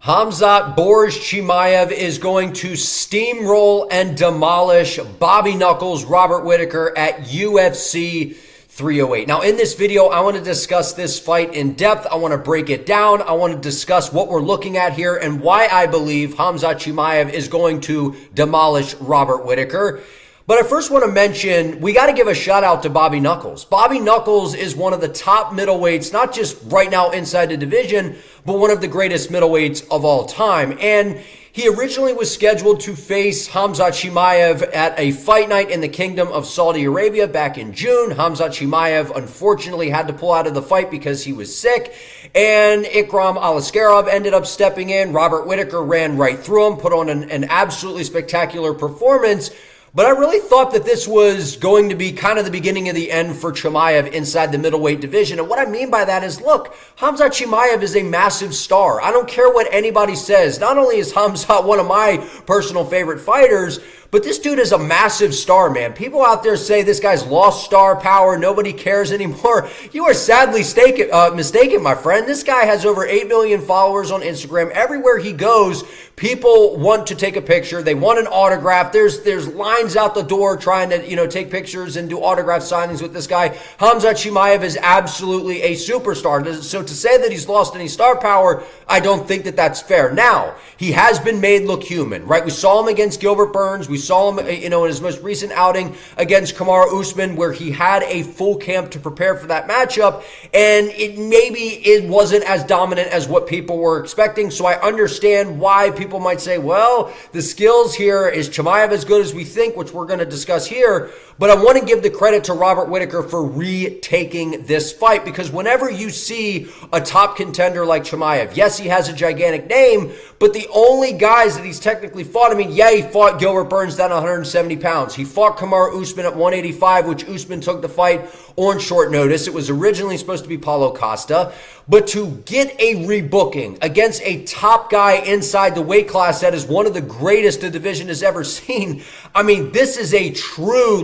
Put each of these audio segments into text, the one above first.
Khamzat Chimaev is going to steamroll and demolish Bobby Knuckles, Robert Whittaker at UFC 308. Now, in this video, I want to discuss this fight in depth. I want to break it down. I want to discuss what we're looking at here and why I believe Khamzat Chimaev is going to demolish Robert Whittaker. But I first want to mention, we got to give a shout out to Bobby Knuckles. Bobby Knuckles is one of the top middleweights, not just right now inside the division, but one of the greatest middleweights of all time. And he originally was scheduled to face Khamzat Chimaev at a fight night in the Kingdom of Saudi Arabia back in June. Khamzat Chimaev unfortunately had to pull out of the fight because he was sick. And Ikram Aliskerov ended up stepping in. Robert Whittaker ran right through him, put on an absolutely spectacular performance. But I really thought that this was going to be kind of the beginning of the end for Chimaev inside the middleweight division. And what I mean by that is, look, Khamzat Chimaev is a massive star. I don't care what anybody says. Not only is Khamzat one of my personal favorite fighters, but this dude is a massive star, man. People out there say this guy's lost star power. Nobody cares anymore. You are sadly mistaken, my friend. This guy has over 8 million followers on Instagram. Everywhere he goes, people want to take a picture. They want an autograph. There's lines out the door trying to, take pictures and do autograph signings with this guy. Khamzat Chimaev is absolutely a superstar. So to say that he's lost any star power, I don't think that that's fair. Now, he has been made look human, right? We saw him against Gilbert Burns. We saw him, in his most recent outing against Kamaru Usman, where he had a full camp to prepare for that matchup, and it wasn't as dominant as what people were expecting. So I understand why people might say, well, the skills here, is Chimaev as good as we think, which we're going to discuss here. But I want to give the credit to Robert Whittaker for retaking this fight, because whenever you see a top contender like Chimaev, yes, he has a gigantic name, but the only guys that he's technically fought, he fought Gilbert Burns down 170 pounds. He fought Kamaru Usman at 185, which Usman took the fight on short notice. It was originally supposed to be Paulo Costa. But to get a rebooking against a top guy inside the weight class that is one of the greatest the division has ever seen, this is a true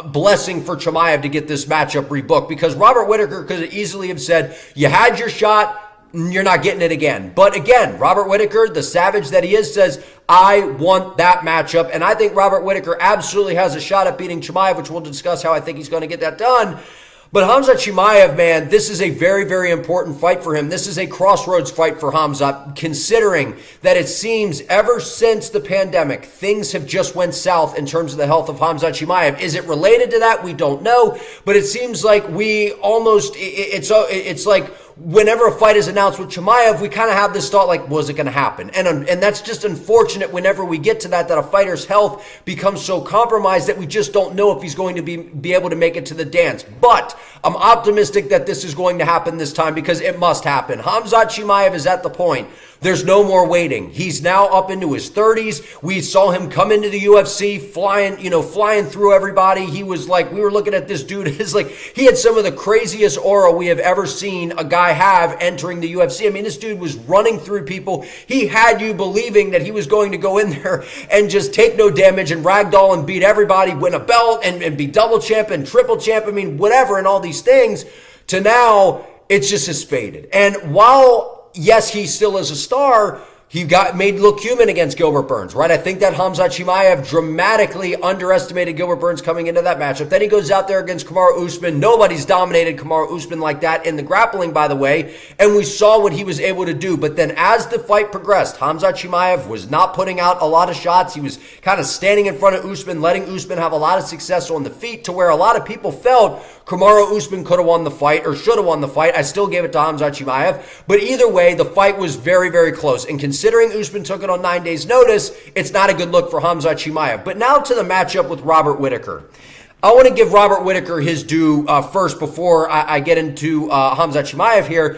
blessing for Chimaev to get this matchup rebooked, because Robert Whittaker could easily have said, you had your shot, you're not getting it again. But again, Robert Whittaker, the savage that he is, says, I want that matchup. And I think Robert Whittaker absolutely has a shot at beating Chimaev, which we'll discuss how I think he's going to get that done. But Khamzat Chimaev, man, this is a very, very important fight for him. This is a crossroads fight for Khamzat, considering that it seems ever since the pandemic, things have just went south in terms of the health of Khamzat Chimaev. Is it related to that? We don't know. But it seems like it's like whenever a fight is announced with Chimaev, we kind of have this thought like, was it going to happen? And that's just unfortunate whenever we get to that a fighter's health becomes so compromised that we just don't know if he's going to be able to make it to the dance. But I'm optimistic that this is going to happen this time, because it must happen. Khamzat Chimaev is at the point. There's no more waiting. He's now up into his 30s. We saw him come into the UFC flying through everybody. He was like, we were looking at this dude. It's like he had some of the craziest aura we have ever seen a guy have entering the UFC. This dude was running through people. He had you believing that he was going to go in there and just take no damage and ragdoll and beat everybody, win a belt and be double champ and triple champ. Whatever, and all these things, to now it's just as faded. And while, yes, he still is a star, he got made look human against Gilbert Burns, right? I think that Khamzat Chimaev dramatically underestimated Gilbert Burns coming into that matchup. Then he goes out there against Kamaru Usman. Nobody's dominated Kamaru Usman like that in the grappling, by the way, and we saw what he was able to do. But then as the fight progressed, Khamzat Chimaev was not putting out a lot of shots. He was kind of standing in front of Usman, letting Usman have a lot of success on the feet, to where a lot of people felt Kamaru Usman could have won the fight or should have won the fight. I still gave it to Khamzat Chimaev. But either way, the fight was very, very close. And considering Usman took it on 9 days' notice, it's not a good look for Khamzat Chimaev. But now to the matchup with Robert Whittaker. I want to give Robert Whittaker his due first before I get into Khamzat Chimaev here.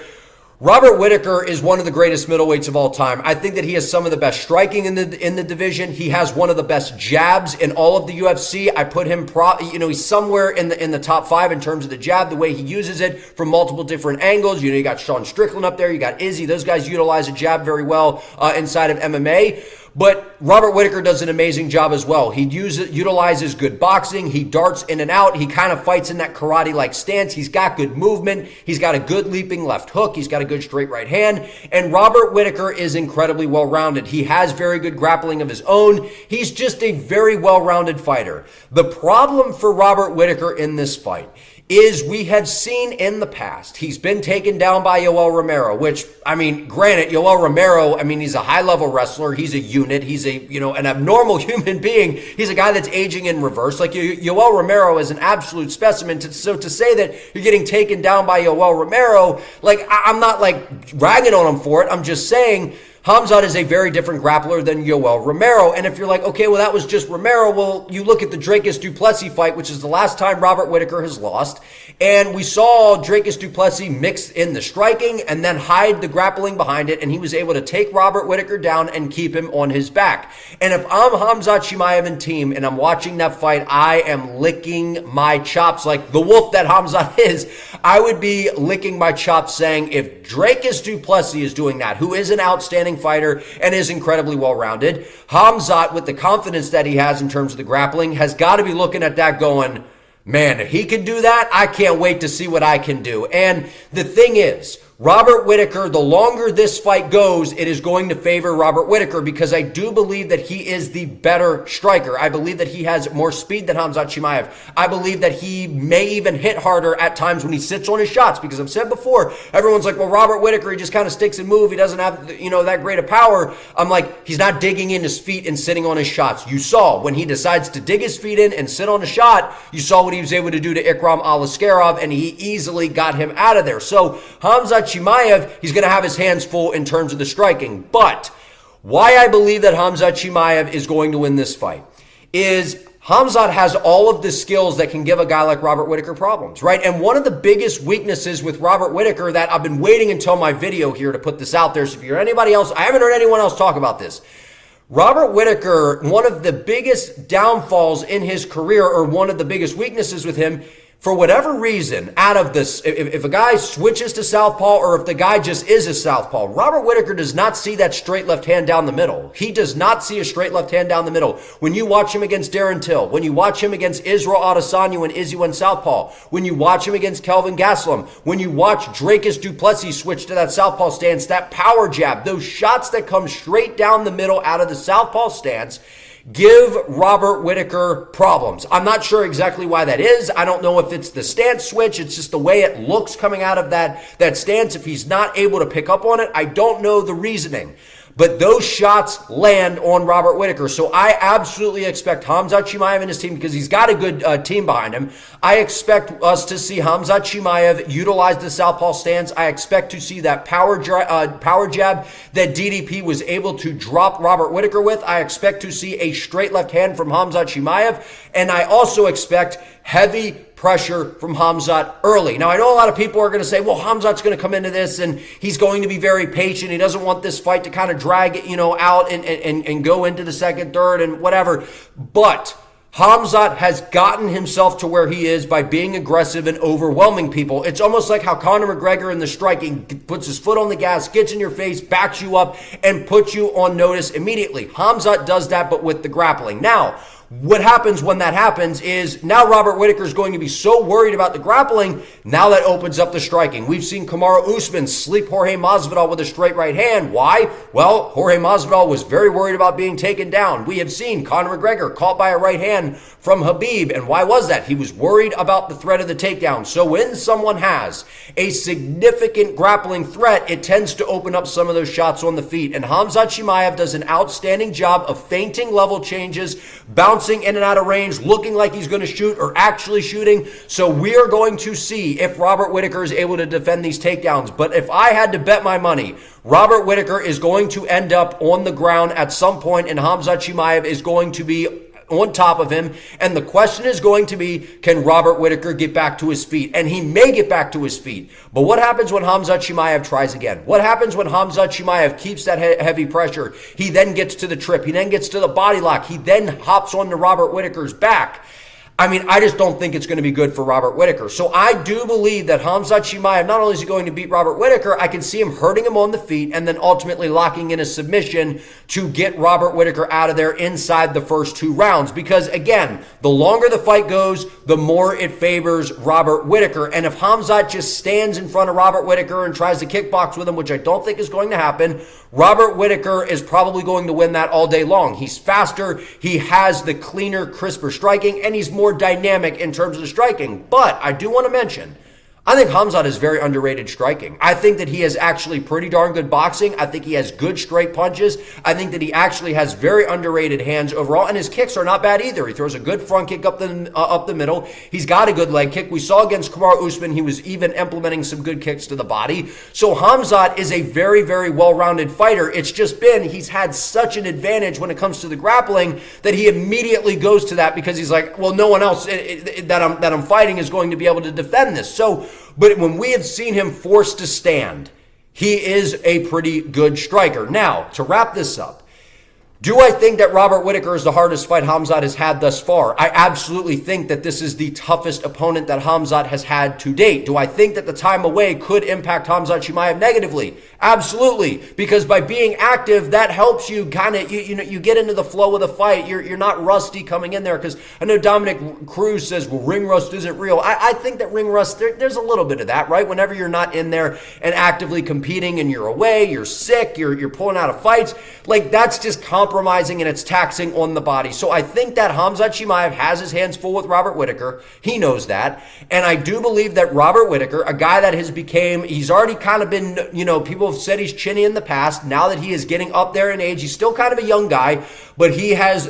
Robert Whittaker is one of the greatest middleweights of all time. I think that he has some of the best striking in the division. He has one of the best jabs in all of the UFC. I put him, he's somewhere in the top 5 in terms of the jab, the way he uses it from multiple different angles. You got Sean Strickland up there. You got Izzy. Those guys utilize a jab very well inside of MMA. But Robert Whittaker does an amazing job as well. He utilizes good boxing. He darts in and out. He kind of fights in that karate-like stance. He's got good movement. He's got a good leaping left hook. He's got a good straight right hand. And Robert Whittaker is incredibly well-rounded. He has very good grappling of his own. He's just a very well-rounded fighter. The problem for Robert Whittaker in this fight is we have seen in the past, he's been taken down by Yoel Romero, which, I mean, granted, Yoel Romero, I mean, he's a high-level wrestler. He's a unit. He's a, an abnormal human being. He's a guy that's aging in reverse. Like, Yoel Romero is an absolute specimen. So to say that you're getting taken down by Yoel Romero, like, I'm not, like, ragging on him for it. I'm just saying Khamzat is a very different grappler than Yoel Romero. And if you're like, okay, well, that was just Romero, well, you look at the Dricus du Plessis fight, which is the last time Robert Whittaker has lost, and we saw Dricus du Plessis mix in the striking and then hide the grappling behind it, and he was able to take Robert Whittaker down and keep him on his back. And if I'm Khamzat Chimaev and team and I'm watching that fight, I am licking my chops like the wolf that Khamzat is. I would be licking my chops saying, if Dricus du Plessis is doing that, who is an outstanding fighter and is incredibly well-rounded, Khamzat, with the confidence that he has in terms of the grappling, has got to be looking at that going, man, if he can do that, I can't wait to see what I can do. And the thing is, Robert Whittaker, the longer this fight goes, it is going to favor Robert Whittaker because I do believe that he is the better striker. I believe that he has more speed than Khamzat Chimaev. I believe that he may even hit harder at times when he sits on his shots because I've said before, everyone's like, well, Robert Whittaker, he just kind of sticks and moves. He doesn't have, that great of power. I'm like, he's not digging in his feet and sitting on his shots. You saw when he decides to dig his feet in and sit on a shot, you saw what he was able to do to Ikram Aliskerov, and he easily got him out of there. So Khamzat Chimaev, he's going to have his hands full in terms of the striking. But why I believe that Khamzat Chimaev is going to win this fight is Khamzat has all of the skills that can give a guy like Robert Whittaker problems, right? And one of the biggest weaknesses with Robert Whittaker that I've been waiting until my video here to put this out there. So if you're anybody else, I haven't heard anyone else talk about this. Robert Whittaker, one of the biggest downfalls in his career, or one of the biggest weaknesses with him, for whatever reason, out of this, if a guy switches to southpaw or if the guy just is a southpaw, Robert Whittaker does not see that straight left hand down the middle. He does not see a straight left hand down the middle. When you watch him against Darren Till, when you watch him against Israel Adesanya when Izzy went southpaw, when you watch him against Kelvin Gastelum, when you watch Dricus du Plessis switch to that southpaw stance, that power jab, those shots that come straight down the middle out of the southpaw stance, give Robert Whittaker problems. I'm not sure exactly why that is. I don't know if it's the stance switch. It's just the way it looks coming out of that stance. If he's not able to pick up on it, I don't know the reasoning. But those shots land on Robert Whittaker. So I absolutely expect Khamzat Chimaev and his team, because he's got a good team behind him, I expect us to see Khamzat Chimaev utilize the southpaw stance. I expect to see that power jab that DDP was able to drop Robert Whittaker with. I expect to see a straight left hand from Khamzat Chimaev. And I also expect heavy pressure from Khamzat early. Now, I know a lot of people are going to say, well, Khamzat's going to come into this and he's going to be very patient. He doesn't want this fight to kind of drag it, out and go into the second, third, and whatever. But Khamzat has gotten himself to where he is by being aggressive and overwhelming people. It's almost like how Conor McGregor in the striking puts his foot on the gas, gets in your face, backs you up, and puts you on notice immediately. Khamzat does that, but with the grappling. Now, what happens when that happens is now Robert Whittaker is going to be so worried about the grappling, now that opens up the striking. We've seen Kamaru Usman sleep Jorge Masvidal with a straight right hand. Why? Well, Jorge Masvidal was very worried about being taken down. We have seen Conor McGregor caught by a right hand from Khabib. And why was that? He was worried about the threat of the takedown. So when someone has a significant grappling threat, it tends to open up some of those shots on the feet. And Khamzat Chimaev does an outstanding job of feinting level changes, bouncing in and out of range, looking like he's going to shoot or actually shooting. So we are going to see if Robert Whittaker is able to defend these takedowns. But if I had to bet my money, Robert Whittaker is going to end up on the ground at some point, and Khamzat Chimaev is going to be on top of him. And the question is going to be, can Robert Whittaker get back to his feet? And he may get back to his feet. But what happens when Khamzat Chimaev tries again? What happens when Khamzat Chimaev keeps that heavy pressure? He then gets to the trip. He then gets to the body lock. He then hops onto Robert Whittaker's back. I mean, I just don't think it's going to be good for Robert Whittaker. So I do believe that Khamzat Chimaev, not only is he going to beat Robert Whittaker, I can see him hurting him on the feet and then ultimately locking in a submission to get Robert Whittaker out of there inside the first 2 rounds. Because again, the longer the fight goes, the more it favors Robert Whittaker. And if Khamzat just stands in front of Robert Whittaker and tries to kickbox with him, which I don't think is going to happen, Robert Whittaker is probably going to win that all day long. He's faster, he has the cleaner, crisper striking, and he's more dynamic in terms of the striking. But I do want to mention, I think Khamzat is very underrated striking. I think that he has actually pretty darn good boxing. I think he has good straight punches. I think that he actually has very underrated hands overall, and his kicks are not bad either. He throws a good front kick up the middle. He's got a good leg kick. We saw against Kamaru Usman, he was even implementing some good kicks to the body. So Khamzat is a very, very well-rounded fighter. It's just been, he's had such an advantage when it comes to the grappling that he immediately goes to that because he's like, well, no one else that I'm fighting is going to be able to defend this. So, but when we have seen him forced to stand, he is a pretty good striker. Now, to wrap this up, do I think that Robert Whittaker is the hardest fight Khamzat has had thus far? I absolutely think that this is the toughest opponent that Khamzat has had to date. Do I think that the time away could impact Khamzat Chimaev negatively? Absolutely, because by being active, that helps you kind of, you get into the flow of the fight. You're not rusty coming in there, because I know Dominic Cruz says, well, ring rust isn't real. I think that ring rust, there's a little bit of that, right? Whenever you're not in there and actively competing and you're away, you're sick, you're pulling out of fights, like that's just compromising and it's taxing on the body. So I think that Khamzat Chimaev has his hands full with Robert Whittaker. He knows that. And I do believe that Robert Whittaker, a guy that he's already kind of been, people have said he's chinny in the past. Now that he is getting up there in age, he's still kind of a young guy, but he has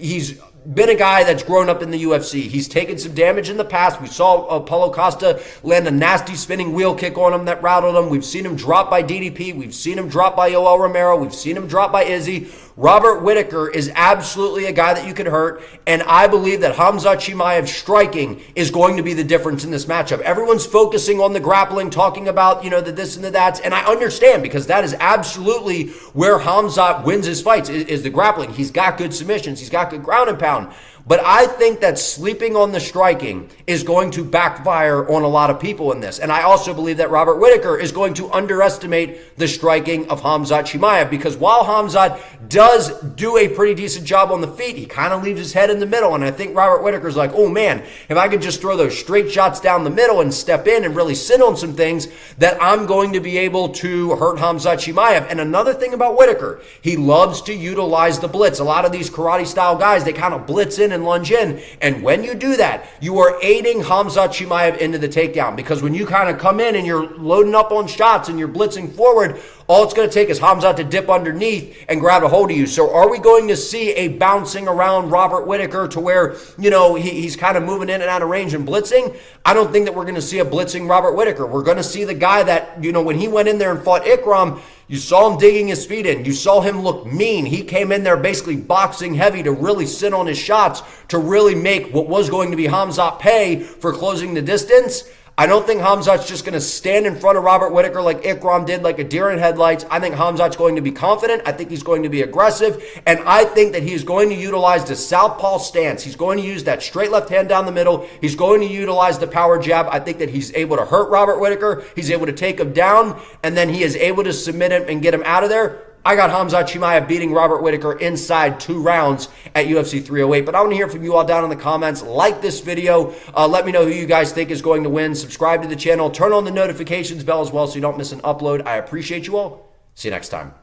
he's been a guy that's grown up in the UFC. He's taken some damage in the past. We saw Paulo Costa land a nasty spinning wheel kick on him that rattled him. We've seen him drop by DDP. We've seen him drop by Yoel Romero. We've seen him drop by Izzy. Robert Whittaker is absolutely a guy that you could hurt, and I believe that Khamzat Chimaev striking is going to be the difference in this matchup. Everyone's focusing on the grappling, talking about, the this and the that's, and I understand, because that is absolutely where Khamzat wins his fights, is the grappling. He's got good submissions. He's got good ground and pound. But I think that sleeping on the striking is going to backfire on a lot of people in this. And I also believe that Robert Whittaker is going to underestimate the striking of Khamzat Chimaev, because while Khamzat does do a pretty decent job on the feet, he kind of leaves his head in the middle. And I think Robert Whittaker's like, oh man, if I could just throw those straight shots down the middle and step in and really sit on some things, that I'm going to be able to hurt Khamzat Chimaev. And another thing about Whittaker, he loves to utilize the blitz. A lot of these karate style guys, they kind of blitz in and lunge in. And when you do that, you are aiding Khamzat Chimaev into the takedown, because when you kind of come in and you're loading up on shots and you're blitzing forward, all it's going to take is Khamzat to dip underneath and grab a hold of you. So are we going to see a bouncing around Robert Whittaker to where, he's kind of moving in and out of range and blitzing? I don't think that we're going to see a blitzing Robert Whittaker. We're going to see the guy that, when he went in there and fought Ikram, you saw him digging his feet in. You saw him look mean. He came in there basically boxing heavy to really sit on his shots, to really make what was going to be Khamzat pay for closing the distance. I don't think Khamzat's just going to stand in front of Robert Whittaker like Ikram did, like a deer in headlights. I think Khamzat's going to be confident. I think he's going to be aggressive. And I think that he's going to utilize the southpaw stance. He's going to use that straight left hand down the middle. He's going to utilize the power jab. I think that he's able to hurt Robert Whittaker. He's able to take him down, and then he is able to submit him and get him out of there. I got Khamzat Chimaev beating Robert Whittaker inside 2 rounds at UFC 308. But I want to hear from you all down in the comments. Like this video. Let me know who you guys think is going to win. Subscribe to the channel. Turn on the notifications bell as well so you don't miss an upload. I appreciate you all. See you next time.